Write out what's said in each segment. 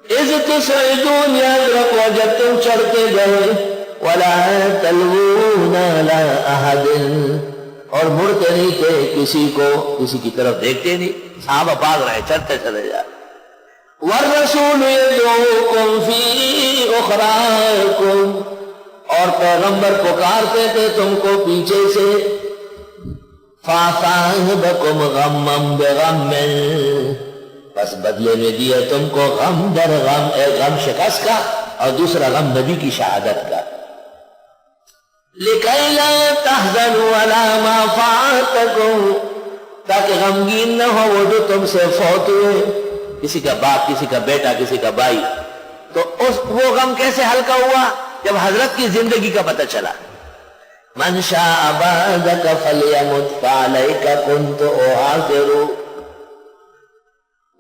اذ تصعدون، یاد رکھو جب تم چڑھتے گئے، ولا تلوون علی احد، اور مڑتے نہیں تھے کسی کو، کسی کی طرف دیکھتے نہیں، صحابہ بھاگ رہے چڑھتے چلے جا رہے۔ والرسول یدعوکم فی اخراکم، اور پیغمبر پکارتے تھے تم کو پیچھے سے، فاصابکم غما بغم، بس بدلے میں دیا تم کو غم در غم، ایک غم شکست کا اور دوسرا غم نبی کی شہادت کا۔ لِكَيْ لَا تَحْزَنُوا عَلَى مَا فَاتَكُمْ، تاکہ غمگین نہ ہو وہ جو تم سے فوت ہوئے، کسی کا باپ، کسی کا بیٹا، کسی کا بھائی، تو وہ غم کیسے ہلکا ہوا؟ جب حضرت کی زندگی کا پتہ چلا۔ مَنْ شَاءَ بَعْدَكَ فَلْيَمُتْ فَعَلَيْكَ كُنْتُ أُعَاذِرُ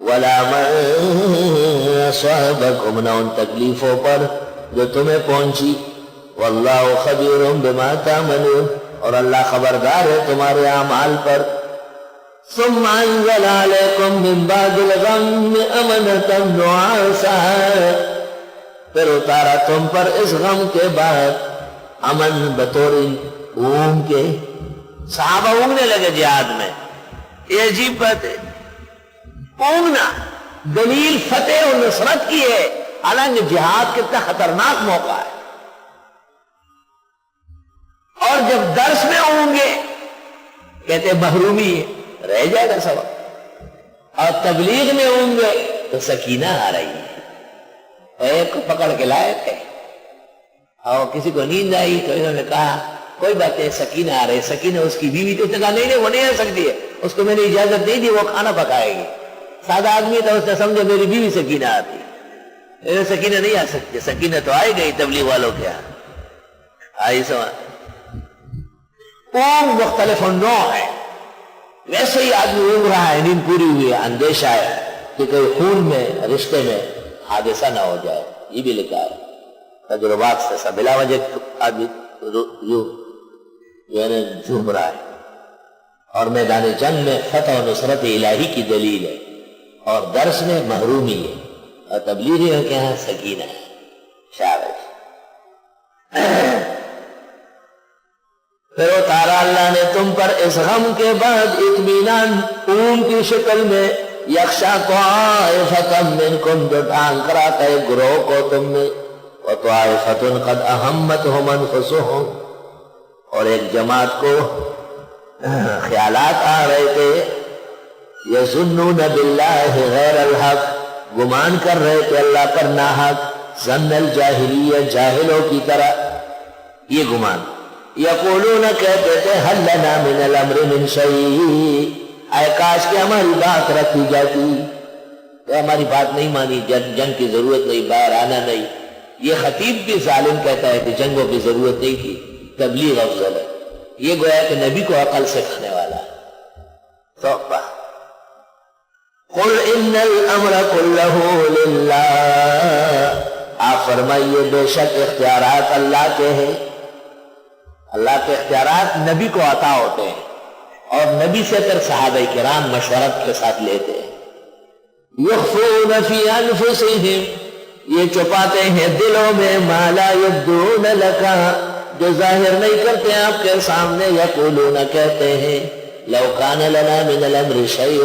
وَلَا مَنْ أَصَابَكُمْ، نہ ان تکلیفوں پر جو تمہیں پہنچی، واللہ خبیر بما تعملون، اور اللہ خبردار ہے تمہارے اعمال پر۔ ثم انزل علیکم من بعد الغم امنة نعاسا، پھر اتارا تم پر اس غم کے بعد امن بطور اونگ کے۔ صحابہ اونگنے لگے جہاد میں، یہ عجیب بات ہے، اونگنا دلیل فتح و نصرت کی ہے، حالانکہ جہاد کتنا خطرناک موقع ہے۔ اور جب درس میں اونگے کہتے محرومی ہے، رہ جائے گا سبق، اور تبلیغ میں اونگے تو سکینہ آ رہی ہے۔ ایک کو پکڑ کے لائے تھے اور کسی کو نیند آئی تو انہوں نے کہا کوئی بات نہیں، سکینہ آ رہی ہے۔ سکینہ اس کی بیوی تو کہا نہیں وہ نہیں آ سکتی ہے، اس کو میں نے اجازت نہیں دی، وہ کھانا پکائے گی۔ سادہ آدمی تھا، اس نے سمجھا میری بیوی سکینہ آتی، سکینہ نہیں آ سکتی، سکینہ تو آئے گئی تبلیغ والوں کے یہاں آئی سمجھ۔ اونگ مختلف نوع ہے، ویسے ہی آدمی اونگ رہا ہے، نیند پوری ہوئی ہے، اندیشہ ہے کہ کوئی خون میں رشتے میں حادثہ نہ ہو جائے، یہ بھی لکھا ہے تجربات سے سب، بلا وجہ آدمی جھوم رہا ہے۔ اور میدان جنگ میں فتح و نصرت الہی کی دلیل ہے، اور درس میں محرومی ہے، اور تبلیغیوں کے یہاں سکینہ ہے۔ شاباش۔ پھر اتارا اللہ نے تم پر اس غم کے بعد اطمینان اون کی شکل میں، یخشا طائفۃ منکم، جو ڈھانک رہا تھا ایک گروہ کو تم میں، وطائفۃ قد اہمتہم انفسہم، اور ایک جماعت کو خیالات آ رہے تھے، یظنون باللہ غیر الحق، گمان کر رہے تھے اللہ پر ناحق، ظن الجاہلیہ، جاہلوں کی طرح یہ گمان۔ یقولون، کہتے تھے، حل لنا من الامر من شیء، اے کاش کہ ہماری بات رکھی جاتی، کہ ہماری بات نہیں مانی، جنگ کی ضرورت نہیں، باہر آنا نہیں۔ یہ خطیب بھی ظالم کہتا ہے کہ جنگوں کی ضرورت نہیں تھی، تبلیغ افضل ہے۔ یہ گویا کہ نبی کو عقل سکھانے والا ہے۔ توبہ۔ قل ان الامر كله للہ، آپ فرمائیے بے شک اختیارات اللہ کے ہیں، اللہ کے اختیارات نبی کو عطا ہوتے ہیں، اور نبی سے پھر صحابہ کرام مشورت کے ساتھ لیتے ہیں۔ یخفون فی انفسہم، یہ چھپاتے ہیں دلوں میں، ما لا یبدون لک، جو ظاہر نہیں کرتے آپ کے سامنے۔ یقولون، کہتے ہیں، لو کان لنا من الامر شیء،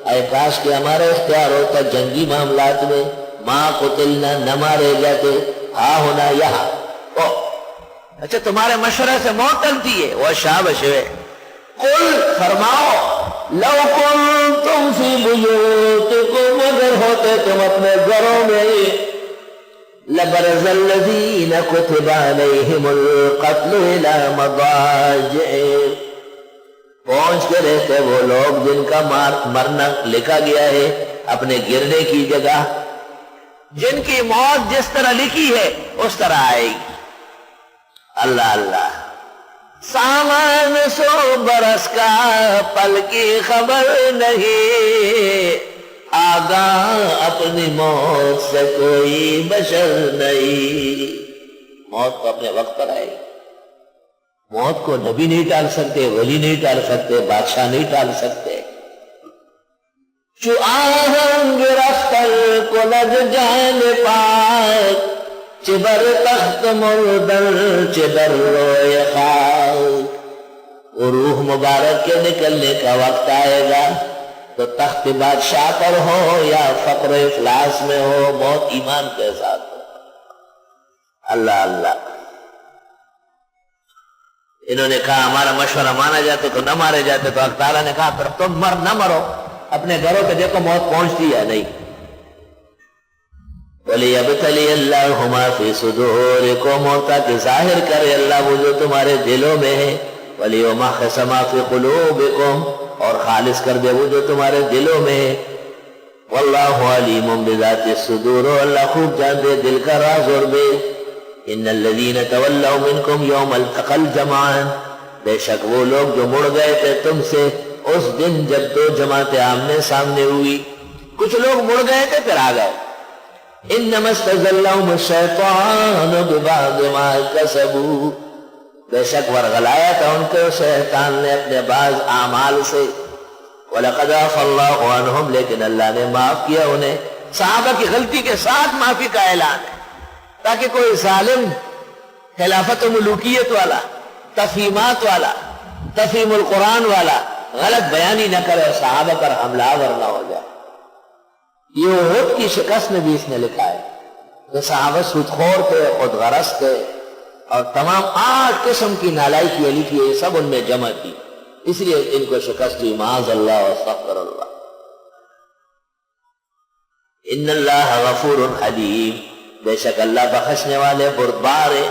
اے کاش کہ ہمارے اختیار ہوتا جنگی معاملات میں، ما قتلنا، نہ مارے جاتے، ہا ہونا یہاں۔ اچھا تمہارے مشورے سے موت ٹلتی ہے، وہ شابش ہے۔ قل، فرماؤ، لو کنتم فی بیوتکم، اگر ہوتے تم اپنے گھروں میں، لبرز الذین کتب علیہم القتل الی مضاجع، پہنچ کے رہتے وہ لوگ جن کا مرنا لکھا گیا ہے اپنے گرنے کی جگہ، جن کی موت جس طرح لکھی ہے اس طرح آئے گی۔ اللہ اللہ، سامان 100 برس کا پل کی خبر نہیں، آگاہ اپنی موت سے کوئی بشر نہیں۔ موت تو اپنے وقت پر آئے گی، موت کو نبی نہیں ٹال سکتے، ولی نہیں ٹال سکتے، بادشاہ نہیں ٹال سکتے۔ چو آہن گرفتر کو لگ جان پاک چبر تخت مردر چبر روئے خاک. وہ روح مبارک کے نکلنے کا وقت آئے گا تو تخت بادشاہ پر ہو یا فقر و افلاس میں ہو، موت ایمان کے ساتھ ہو. اللہ اللہ. انہوں نے کہا ہمارا مشورہ مانا جاتے تو نہ مارے جاتے، تو اللہ تعالیٰ نے کہا پھر تم نہ مرو، اپنے گھروں پہ دیکھو موت پہنچتی ہے نہیں. وَلِيَبْتَلِيَ اللَّهُ مَا فِي صُدُورِكُمْ، اور تاکہ ظاہر کرے اللہ وہ جو تمہارے دلوں میں ہے. وَلِيُمَحِّصَ مَا فِي قُلُوبِكُمْ، اور خالص کر دے وہ جو تمہارے دلوں میں ہے. وَاللَّهُ عَلِيمٌ بِذَاتِ الصُّدُورِ، اللہ خوب جانتے دل کا راز اور بے. ان الذين تولوا منكم يوم التقى الجمعان، بے شک وہ لوگ جو مڑ گئے تھے تم سے اس دن جب دو جماعتیں آمنے سامنے ہوئی. کچھ لوگ مڑ گئے تھے پھر آ گئے. انما استزلهم الشیطان ببعض ما کسبوا، بے شک ورغلایا تھا ان کو شیطان نے اپنے بعض اعمال سے. وَلَقَدْ عَفَا اللَّهُ عَنْهُمْ، لیکن اللہ نے معاف کیا انہیں. صحابہ کی غلطی کے ساتھ معافی کا اعلان ہے تاکہ کوئی ظالم خلافت و ملوکیت والا، تفہیمات والا، تفہیم القرآن والا غلط بیانی نہ کرے اور صحابہ پر حملہ آور نہ ہو جائے. یہ احد کی شکست میں بھی اس نے لکھا ہے کہ صحابہ سود خور تھے، خود غرض تھے، اور تمام 8 قسم کی نالائکی علی کی یہ سب ان میں جمع تھی، اس لیے ان کو شکست ہوئی. معاذ اللہ واستغفر اللہ. ان اللہ غفور حلیم، بے شک اللہ بخشنے والے بردبار ہے.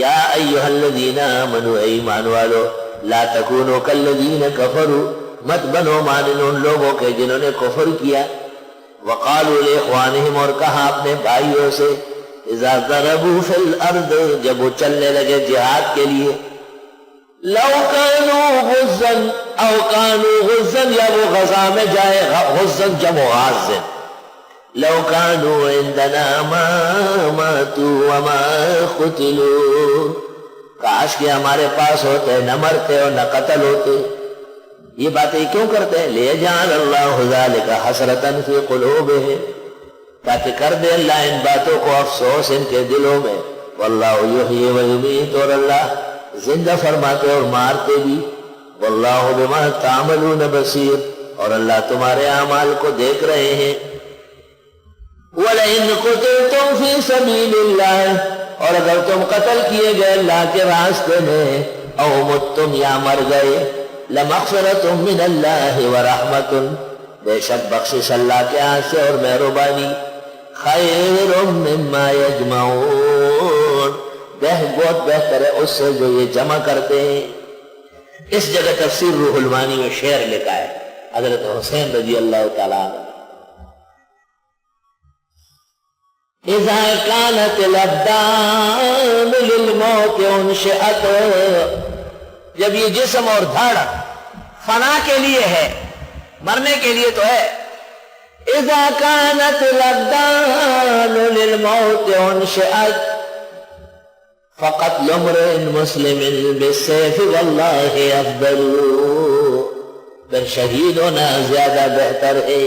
یا ایہا الذین آمنوا، اے ایمان والو، لا تکونوا کالذین کفروا، مت بنو مانن ان لوگوں کے جنہوں نے کفر کیا. وقالوا لاخوانہم، اور کہا اپنے بھائیوں سے، اذا ضربوا فی الارض، جب وہ چلنے لگے جہاد کے لیے، لو کانوا غزا او کانوا غزا، یا وہ غزا میں جائے، غزا جمع غاز، لو کانوا عندنا ما ماتوا وما قتلوا، کاش کہ ہمارے پاس ہوتے نہ مرتے اور نہ قتل ہوتے. یہ باتیں کیوں کرتے ہیں؟ لیجعل اللہ ذلک حسرۃ فی قلوبہم، تاکہ کر دے اللہ ان باتوں کو افسوس ان کے دلوں میں. واللہ یحیی و یمیت، اور اللہ زندہ فرماتے اور مارتے بھی. واللہ بما تعملون بصیر، اور اللہ تمہارے اعمال کو دیکھ رہے ہیں. وَلَئِن قُتِلْتُمْ فِي سَبِيلِ اللَّهِ، اور اگر تم قتل کیے گئے اللہ کے راستے میں، او متم، یا مر گئے، لَمَغْفِرَةٌ مِّنَ اللَّهِ وَرَحْمَةٌ، بے شک بخشش اللہ کے ہاں سے اور مہربانی، خَيْرٌ مِّمَّا يَجْمَعُونَ، بہت بہتر ہے اس سے جو یہ جمع کرتے ہیں. اس جگہ تفسیر روح المعانی میں شعر لکھا ہے حضرت حسین رضی اللہ تعالیٰ عنہ. اذا كانت الابدان للموت انشئت، جب یہ جسم اور دھڑ فنا کے لیے ہے، مرنے کے لیے تو ہے. اذا كانت الابدان للموت انشئت فقتل امرئ مسلم بالسيف والله افضل، پھر شہید ہونا زیادہ بہتر ہے